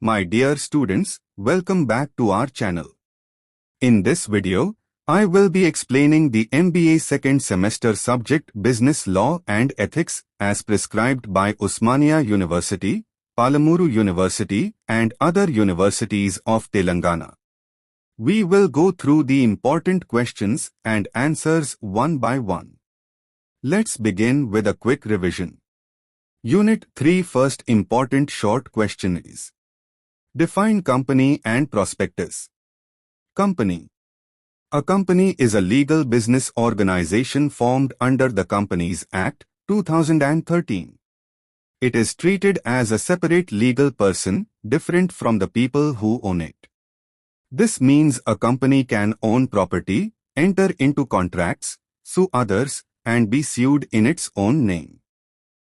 My dear students, welcome back to our channel. In this video, I will be explaining the MBA second semester subject Business Law and Ethics as prescribed by Osmania University, Palamuru University and other universities of Telangana. We will go through the important questions and answers one by one. Let's begin with a quick revision. Unit 3 first important short question is: define company and prospectus. Company. A company is a legal business organization formed under the Companies Act, 2013. It is treated as a separate legal person, different from the people who own it. This means a company can own property, enter into contracts, sue others, and be sued in its own name.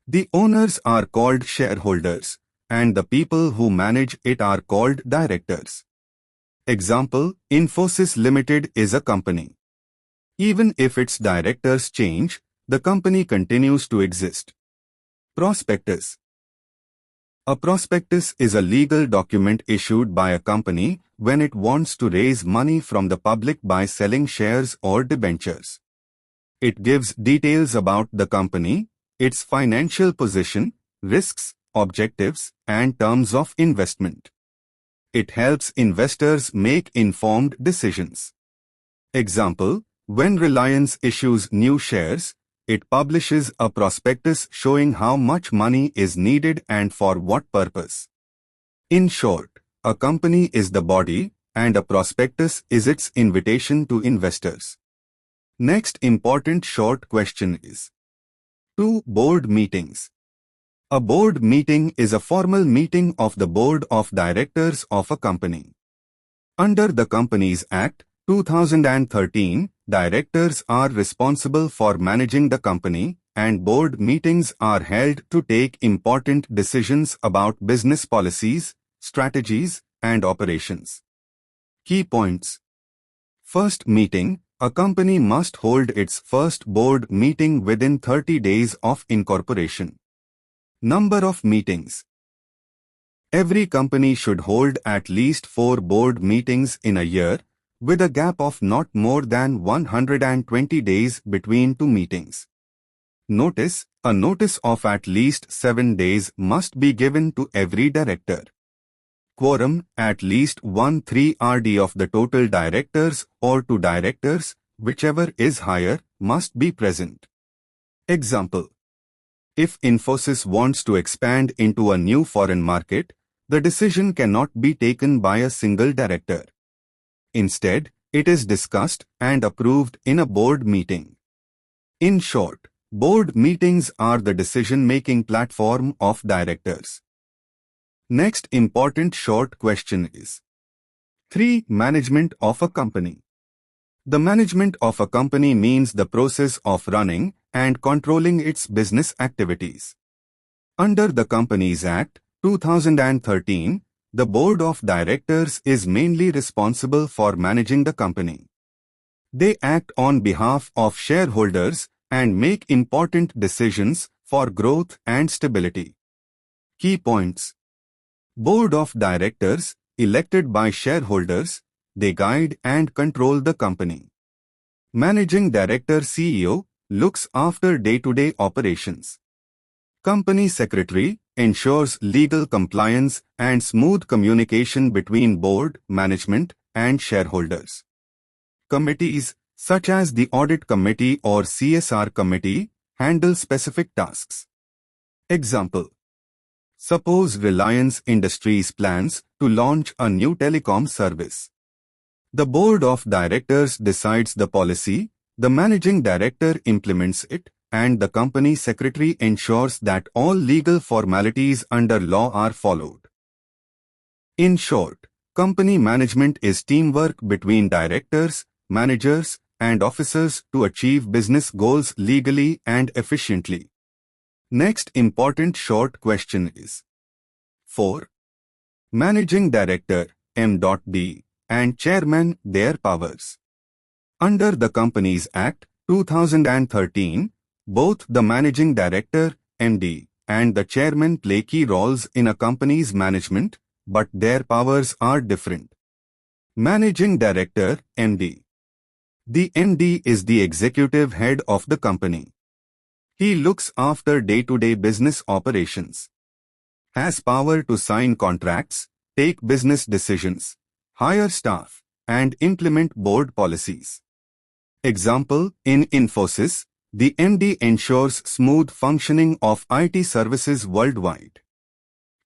The owners are called shareholders, and the people who manage it are called directors. Example, Infosys Limited is a company. Even if its directors change, the company continues to exist. Prospectus. A prospectus is a legal document issued by a company when it wants to raise money from the public by selling shares or debentures. It gives details about the company, its financial position, risks, objectives, and terms of investment. It helps investors make informed decisions. Example, when Reliance issues new shares, it publishes a prospectus showing how much money is needed and for what purpose. In short, a company is the body, and a prospectus is its invitation to investors. Next important short question is: 2. Board meetings. A board meeting is a formal meeting of the board of directors of a company. Under the Companies Act, 2013, directors are responsible for managing the company, and board meetings are held to take important decisions about business policies, strategies, and operations. Key points. First meeting. A company must hold its first board meeting within 30 days of incorporation. Number of meetings. Every company should hold at least 4 board meetings in a year, with a gap of not more than 120 days between 2 meetings. Notice, a notice of at least 7 days must be given to every director. Quorum, at least 1/3 RD of the total directors or 2 directors, whichever is higher, must be present. Example: if Infosys wants to expand into a new foreign market, the decision cannot be taken by a single director. Instead, it is discussed and approved in a board meeting. In short, board meetings are the decision-making platform of directors. Next important short question is: 3. Management of a company. The management of a company means the process of running and controlling its business activities. Under the Companies Act, 2013, the board of directors is mainly responsible for managing the company. They act on behalf of shareholders and make important decisions for growth and stability. Key points. Board of directors, elected by shareholders, they guide and control the company. Managing Director CEO looks after day-to-day operations. Company Secretary ensures legal compliance and smooth communication between board, management, and shareholders. Committees, such as the Audit Committee or CSR Committee, handle specific tasks. Example: suppose Reliance Industries plans to launch a new telecom service. The board of directors decides the policy, the managing director implements it, and the company secretary ensures that all legal formalities under law are followed. In short, company management is teamwork between directors, managers, and officers to achieve business goals legally and efficiently. Next important short question is: 4. Managing Director, M.D. and Chairman, their powers. Under the Companies Act, 2013, both the Managing Director, MD, and the Chairman play key roles in a company's management, but their powers are different. Managing Director, MD. The MD is the executive head of the company. He looks after day-to-day business operations. Has power to sign contracts, take business decisions, hire staff, and implement board policies. Example, in Infosys, the MD ensures smooth functioning of IT services worldwide.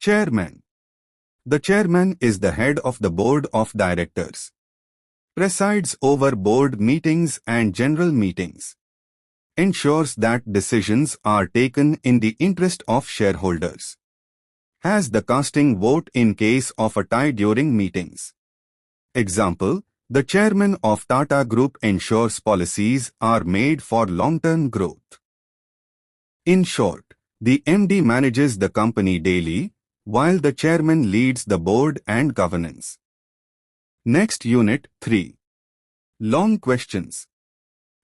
Chairman. The chairman is the head of the board of directors. Presides over board meetings and general meetings. Ensures that decisions are taken in the interest of shareholders. Has the casting vote in case of a tie during meetings. Example, the chairman of Tata Group ensures policies are made for long-term growth. In short, the MD manages the company daily, while the chairman leads the board and governance. Next Unit 3. Long questions.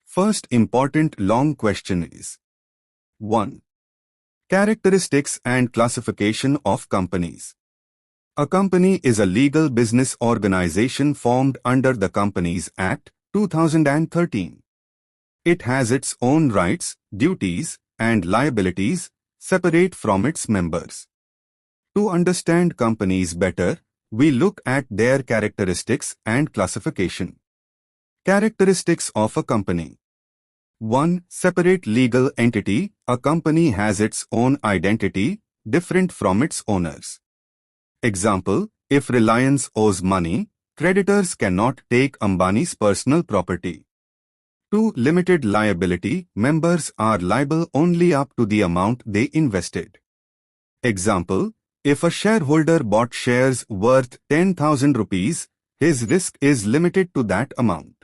First important long question is 1. Characteristics and classification of companies. A company is a legal business organization formed under the Companies Act, 2013. It has its own rights, duties, and liabilities, separate from its members. To understand companies better, we look at their characteristics and classification. Characteristics of a company. 1. Separate legal entity. A company has its own identity, different from its owners. Example, if Reliance owes money, creditors cannot take Ambani's personal property. 2. Limited liability. Members are liable only up to the amount they invested. Example, if a shareholder bought shares worth 10,000 rupees, his risk is limited to that amount.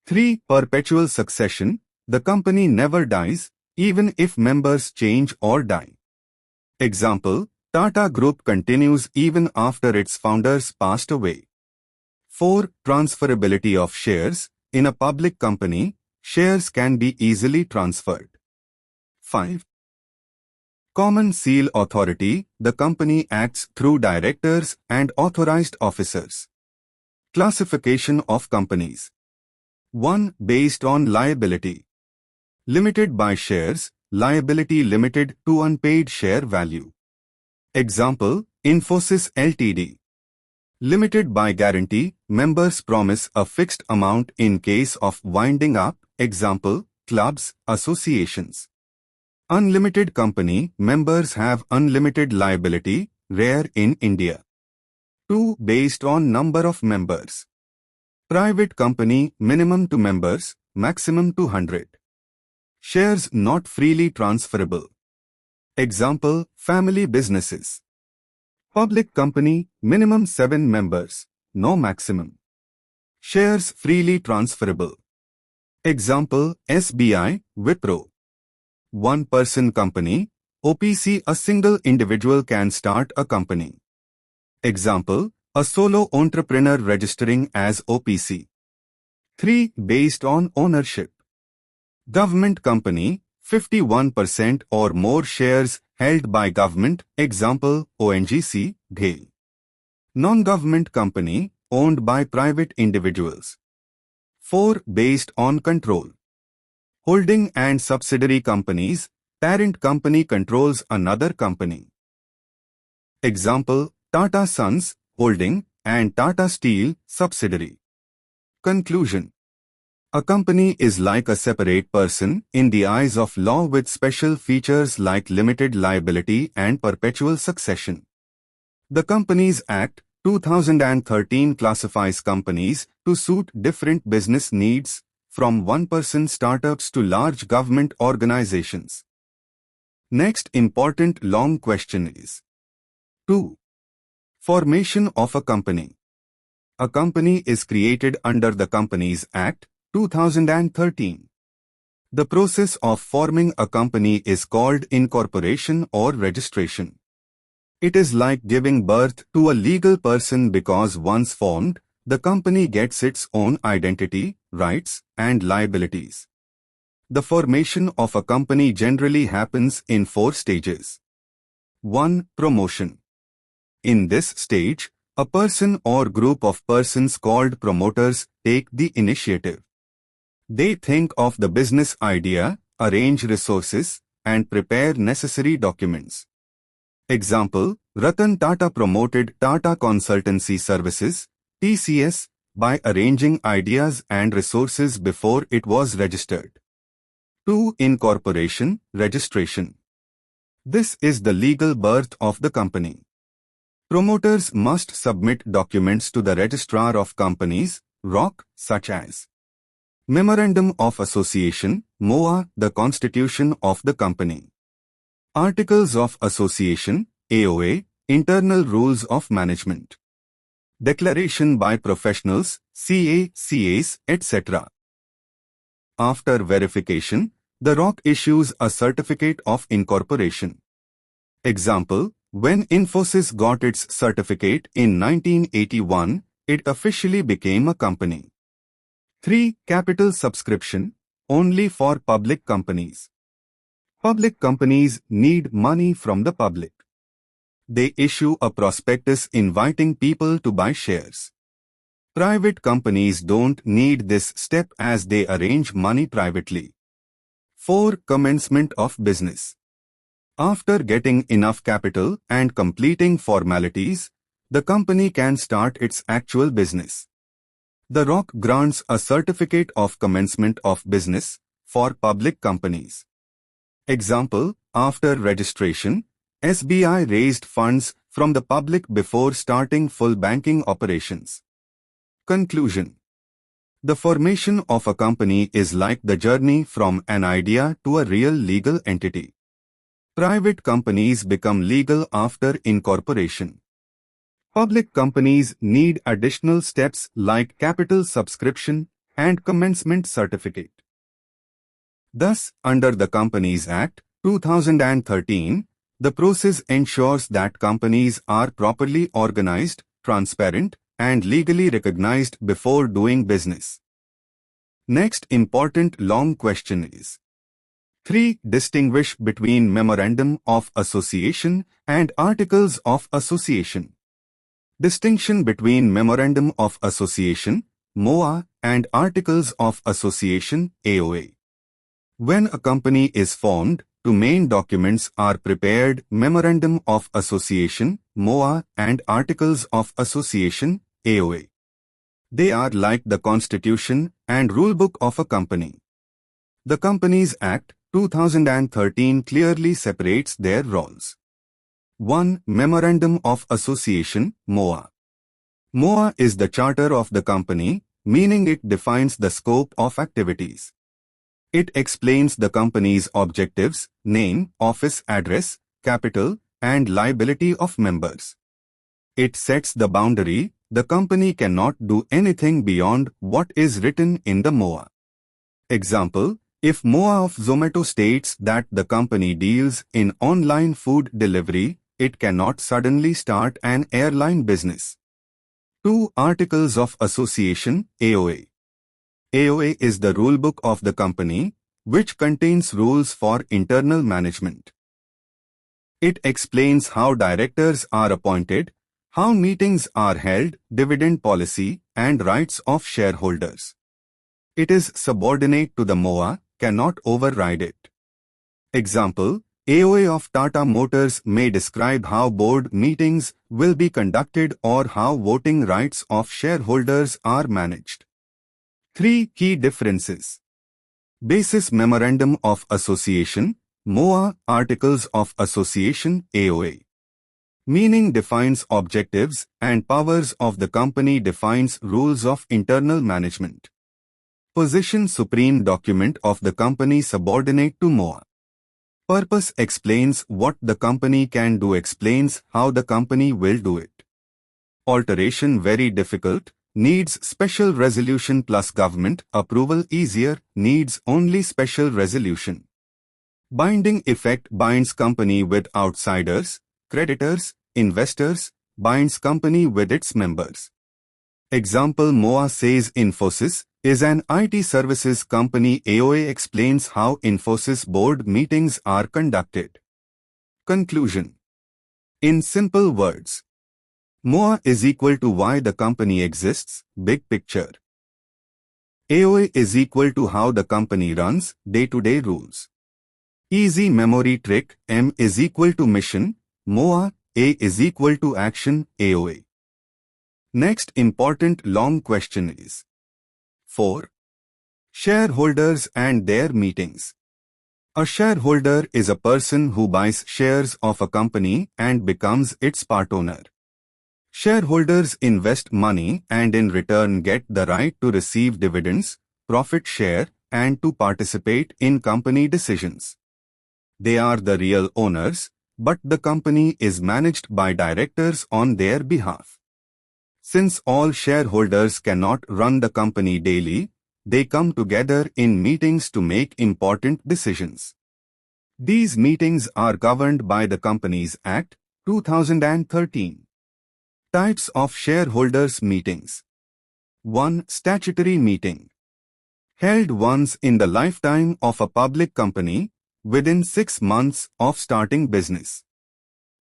3. Perpetual succession. The company never dies, even if members change or die. Example, Tata Group continues even after its founders passed away. 4. Transferability of shares. In a public company, shares can be easily transferred. 5. Common Seal Authority. The company acts through directors and authorized officers. Classification of companies. 1. Based on liability. Limited by shares, liability limited to unpaid share value. Example, Infosys Ltd. Limited by guarantee, members promise a fixed amount in case of winding up. Example, clubs, associations. Unlimited company, members have unlimited liability, rare in India. 2. Based on number of members. Private company, minimum to members, maximum to 100. Shares not freely transferable. Example, family businesses. Public company, minimum 7 members, no maximum. Shares freely transferable. Example, SBI, Wipro. One-person company, OPC. A single individual can start a company. Example, a solo entrepreneur registering as OPC. 3. Based on ownership. Government company, 51% or more shares held by government. Example, ONGC, GAIL. Non-government company, owned by private individuals. 4. Based on control. Holding and subsidiary companies, parent company controls another company. Example, Tata Sons, holding, and Tata Steel, subsidiary. Conclusion. A company is like a separate person in the eyes of law with special features like limited liability and perpetual succession. The Companies Act, 2013 classifies companies to suit different business needs, from one-person startups to large government organizations. Next important long question is 2. Formation of a company. A company is created under the Companies Act, 2013. The process of forming a company is called incorporation or registration. It is like giving birth to a legal person because once formed, the company gets its own identity, rights, and liabilities. The formation of a company generally happens in 4 stages. 1. Promotion. In this stage, a person or group of persons called promoters take the initiative. They think of the business idea, arrange resources, and prepare necessary documents. Example, Ratan Tata promoted Tata Consultancy Services, TCS, by arranging ideas and resources before it was registered. 2. Incorporation, registration. This is the legal birth of the company. Promoters must submit documents to the Registrar of Companies, ROC, such as Memorandum of Association, MOA, the constitution of the company. Articles of Association, AOA, internal rules of management. Declaration by professionals, CA, CAs, etc. After verification, the ROC issues a certificate of incorporation. Example, when Infosys got its certificate in 1981, it officially became a company. 3. Capital subscription, only for public companies. Public companies need money from the public. They issue a prospectus inviting people to buy shares. Private companies don't need this step as they arrange money privately. 4. Commencement of business. After getting enough capital and completing formalities, the company can start its actual business. The ROC grants a certificate of commencement of business for public companies. Example, after registration, SBI raised funds from the public before starting full banking operations. Conclusion. The formation of a company is like the journey from an idea to a real legal entity. Private companies become legal after incorporation. Public companies need additional steps like capital subscription and commencement certificate. Thus, under the Companies Act, 2013, the process ensures that companies are properly organized, transparent, and legally recognized before doing business. Next important long question is 3. Distinguish between Memorandum of Association and Articles of Association. Distinction between Memorandum of Association, MOA, and Articles of Association, AOA. When a company is formed, two main documents are prepared: Memorandum of Association, MOA, and Articles of Association, AOA. They are like the constitution and rulebook of a company. The Companies Act, 2013 clearly separates their roles. 1. Memorandum of Association, MOA. MOA is the charter of the company, meaning it defines the scope of activities. It explains the company's objectives, name, office address, capital, and liability of members. It sets the boundary: the company cannot do anything beyond what is written in the MOA. Example, if MOA of Zomato states that the company deals in online food delivery, it cannot suddenly start an airline business. 2. Articles of Association, AOA. AOA is the rulebook of the company, which contains rules for internal management. It explains how directors are appointed, how meetings are held, dividend policy, and rights of shareholders. It is subordinate to the MOA, cannot override it. Example, AOA of Tata Motors may describe how board meetings will be conducted or how voting rights of shareholders are managed. 3. Key differences. Basis Memorandum of Association, MOA, Articles of Association, AOA. Meaning defines objectives and powers of the company, defines rules of internal management. Position supreme document of the company subordinate to MOA. Purpose explains what the company can do, explains how the company will do it. Alteration very difficult, needs special resolution plus government approval, easier, needs only special resolution. Binding effect binds company with outsiders, creditors, investors, binds company with its members. Example, MOA says Infosys is an IT services company. AOA explains how Infosys board meetings are conducted. Conclusion. In simple words, MOA is equal to why the company exists, big picture. AOA is equal to how the company runs, day-to-day rules. Easy memory trick, M is equal to mission, MOA, A is equal to action, AOA. Next important long question is 4. Shareholders and their meetings. A shareholder is a person who buys shares of a company and becomes its part owner. Shareholders invest money and in return get the right to receive dividends, profit share, and to participate in company decisions. They are the real owners, but the company is managed by directors on their behalf. Since all shareholders cannot run the company daily, they come together in meetings to make important decisions. These meetings are governed by the Companies Act, 2013. Types of shareholders' meetings. 1. Statutory meeting. Held once in the lifetime of a public company, within 6 months of starting business.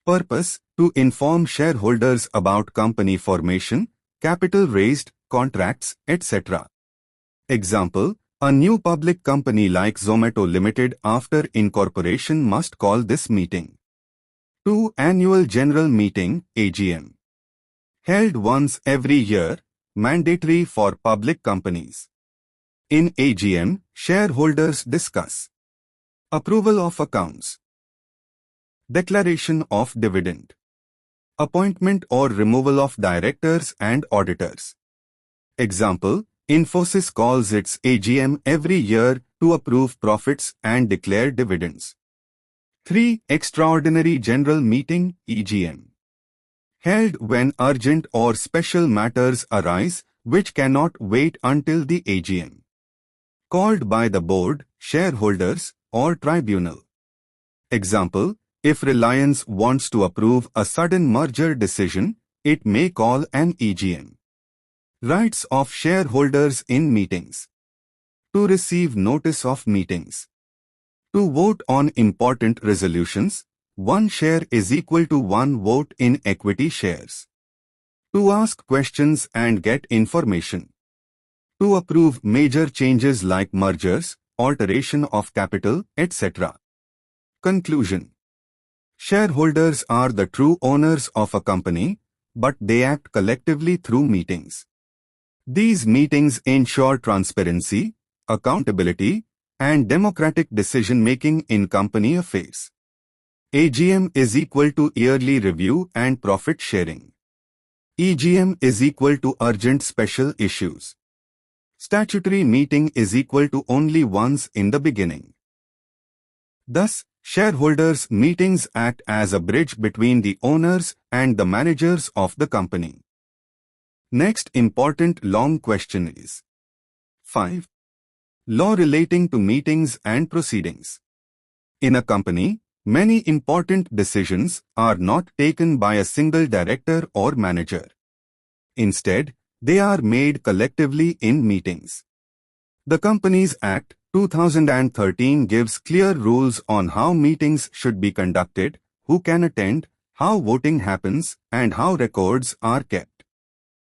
Purpose: to inform shareholders about company formation, capital raised, contracts, etc. Example: a new public company like Zomato Limited after incorporation must call this meeting. 2. Annual General Meeting, AGM. Held once every year, mandatory for public companies. In AGM, shareholders discuss approval of accounts, declaration of dividend, appointment or removal of directors and auditors. Example: Infosys calls its AGM every year to approve profits and declare dividends. 3. Extraordinary General Meeting, EGM. Held when urgent or special matters arise which cannot wait until the AGM. Called by the board, shareholders, or tribunal. Example: if Reliance wants to approve a sudden merger decision, it may call an EGM. Rights of shareholders in meetings. To receive notice of meetings. To vote on important resolutions, 1 share is equal to 1 vote in equity shares. To ask questions and get information. To approve major changes like mergers, alteration of capital, etc. Conclusion. Shareholders are the true owners of a company, but they act collectively through meetings. These meetings ensure transparency, accountability, and democratic decision-making in company affairs. AGM is equal to yearly review and profit sharing. EGM is equal to urgent special issues. Statutory meeting is equal to only once in the beginning. Thus, shareholders' meetings act as a bridge between the owners and the managers of the company. Next important long question is 5. Law relating to meetings and proceedings. In a company, many important decisions are not taken by a single director or manager. Instead, they are made collectively in meetings. The Companies Act, 2013 gives clear rules on how meetings should be conducted, who can attend, how voting happens, and how records are kept.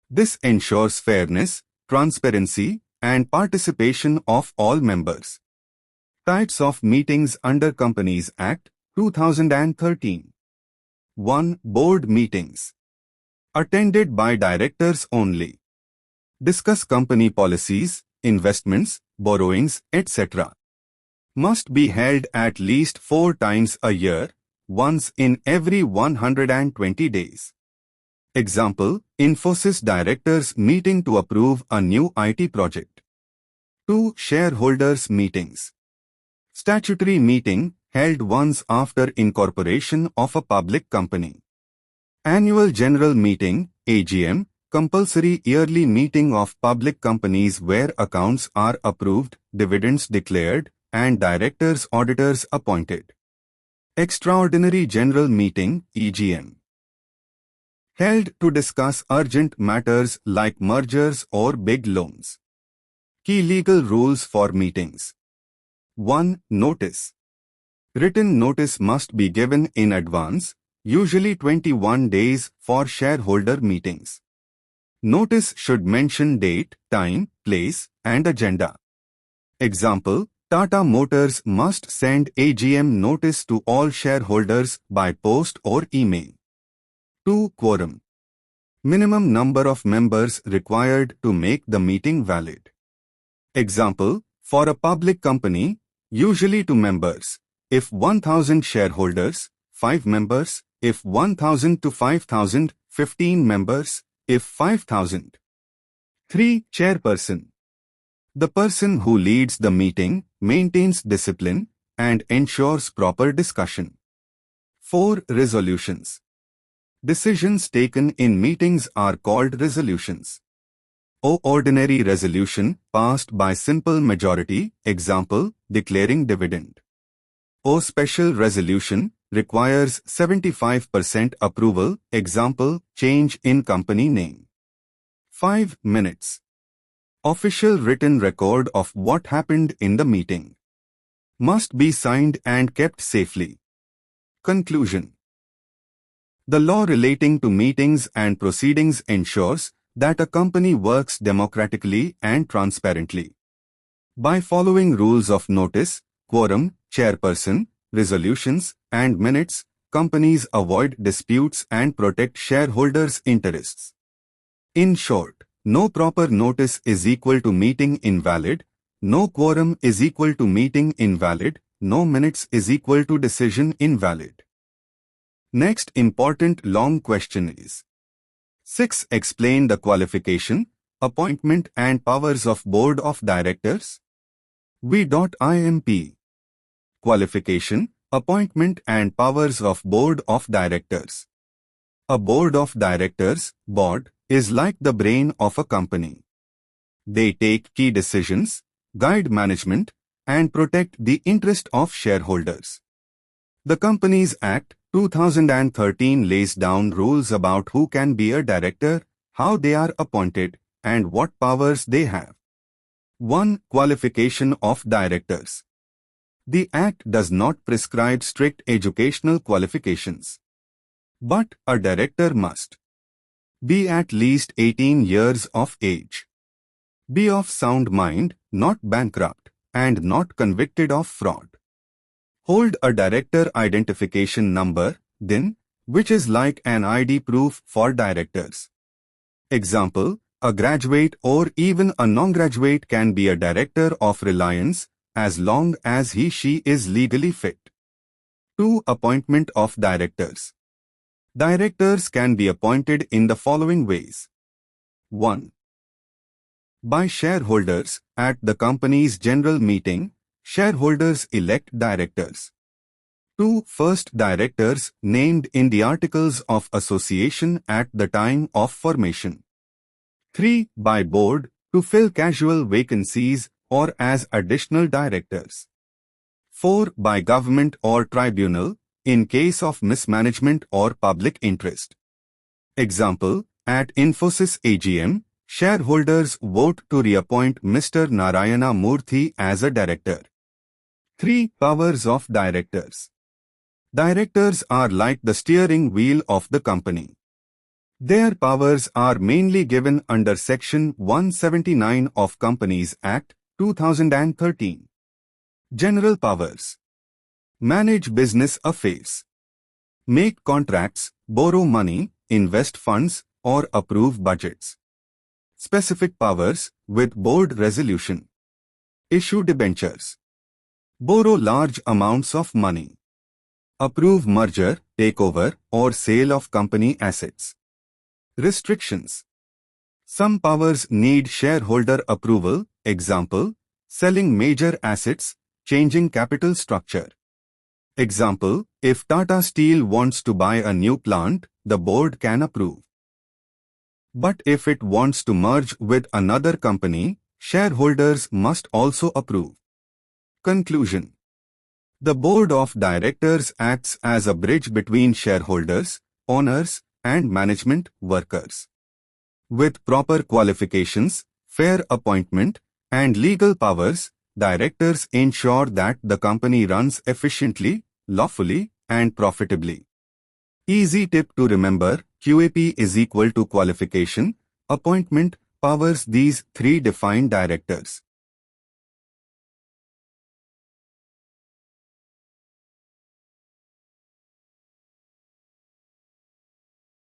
This ensures fairness, transparency, and participation of all members. Types of meetings under Companies Act, 2013. 1. Board meetings. Attended by directors only. Discuss company policies, investments, borrowings, etc. Must be held at least 4 times a year, once in every 120 days. Example: Infosys directors meeting to approve a new IT project. 2. Shareholders meetings. Statutory meeting, held once after incorporation of a public company. Annual General Meeting, AGM, compulsory yearly meeting of public companies where accounts are approved, dividends declared, and directors auditors appointed. Extraordinary General Meeting, EGM. Held to discuss urgent matters like mergers or big loans. Key legal rules for meetings. 1. Notice. Written notice must be given in advance, usually 21 days for shareholder meetings. Notice should mention date, time, place, and agenda. Example, Tata Motors must send AGM notice to all shareholders by post or email. 2. Quorum. Minimum number of members required to make the meeting valid. Example, for a public company, usually 2 members. If 1000 shareholders, 5 members. If 1000 to 5000, 15 members. If 5000. 3. Chairperson. The person who leads the meeting, maintains discipline, and ensures proper discussion. 4. Resolutions. Decisions taken in meetings are called resolutions. O. Ordinary resolution passed by simple majority, example, declaring dividend. O. Special resolution requires 75% approval, example, change in company name. 5. Minutes. Official written record of what happened in the meeting. Must be signed and kept safely. Conclusion. The law relating to meetings and proceedings ensures that a company works democratically and transparently. By following rules of notice, quorum, chairperson, resolutions, and minutes, companies avoid disputes and protect shareholders' interests. In short, no proper notice is equal to meeting invalid, no quorum is equal to meeting invalid, no minutes is equal to decision invalid. Next important long question is 6. Explain the qualification, appointment and powers of Board of Directors. V.IMP. Qualification, appointment and powers of Board of Directors. A Board of Directors, board, is like the brain of a company. They take key decisions, guide management, and protect the interest of shareholders. The Companies Act 2013 lays down rules about who can be a director, how they are appointed, and what powers they have. 1. Qualification of directors. The Act does not prescribe strict educational qualifications. But a director must be at least 18 years of age, be of sound mind, not bankrupt, and not convicted of fraud. Hold a director identification number, DIN, which is like an ID proof for directors. Example, a graduate or even a non-graduate can be a director of Reliance as long as he/she is legally fit. 2. Appointment of directors. Directors can be appointed in the following ways. 1. By shareholders at the company's general meeting. Shareholders elect directors. 2. First directors named in the Articles of Association at the time of formation. 3. By board to fill casual vacancies or as additional directors. 4. By government or tribunal in case of mismanagement or public interest. Example, at Infosys AGM, shareholders vote to reappoint Mr. Narayana Murthy as a director. 3. Powers of directors. Directors are like the steering wheel of the company. Their powers are mainly given under Section 179 of Companies Act 2013. General powers. Manage business affairs. Make contracts, borrow money, invest funds, or approve budgets. Specific powers with board resolution. Issue debentures. Borrow large amounts of money. Approve merger, takeover, or sale of company assets. Restrictions. Some powers need shareholder approval, example, selling major assets, changing capital structure. Example, if Tata Steel wants to buy a new plant, the board can approve. But if it wants to merge with another company, shareholders must also approve. Conclusion. The Board of Directors acts as a bridge between shareholders, owners, and management workers. With proper qualifications, fair appointment, and legal powers, directors ensure that the company runs efficiently, lawfully, and profitably. Easy tip to remember, QAP is equal to qualification, appointment, powers. These three define directors.